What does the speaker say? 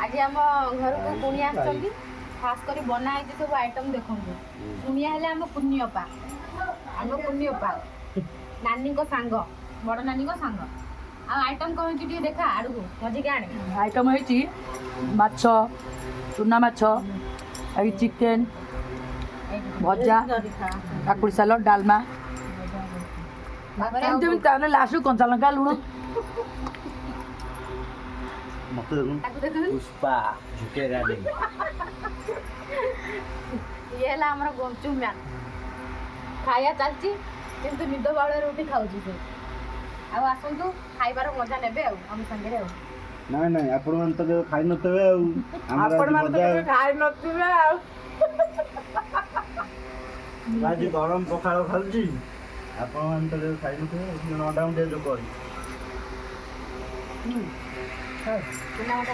आज आम घर को कुणिया आसछंती खास करी बना है सब आइटम देखंतु कुणिया हेले आम पुण्यपा नानी को सांग बड़ नानी को सांग आ आइटम कौन टी देखा आड़ू मजी के आने आइटम है माछ चूना माछ चिकेन भजा काकुड़ी सालड डालमा लास्ट कंचा लंका लुण पुष्पा झुकेगा नहीं ये है हमर गोमचू म्यान खाया चलची किंतु निद बाळे रोटी खाउची से आ आसंतु खाइबार मजा नेबे हम संगे रे नहीं नहीं आपण मन तो खाई नतबे आपण मान तो खाई नथिबे आज गरम पखाळ खाउची आपण मन तो खाई नतबे नडाउन दे जो करी चूना माछ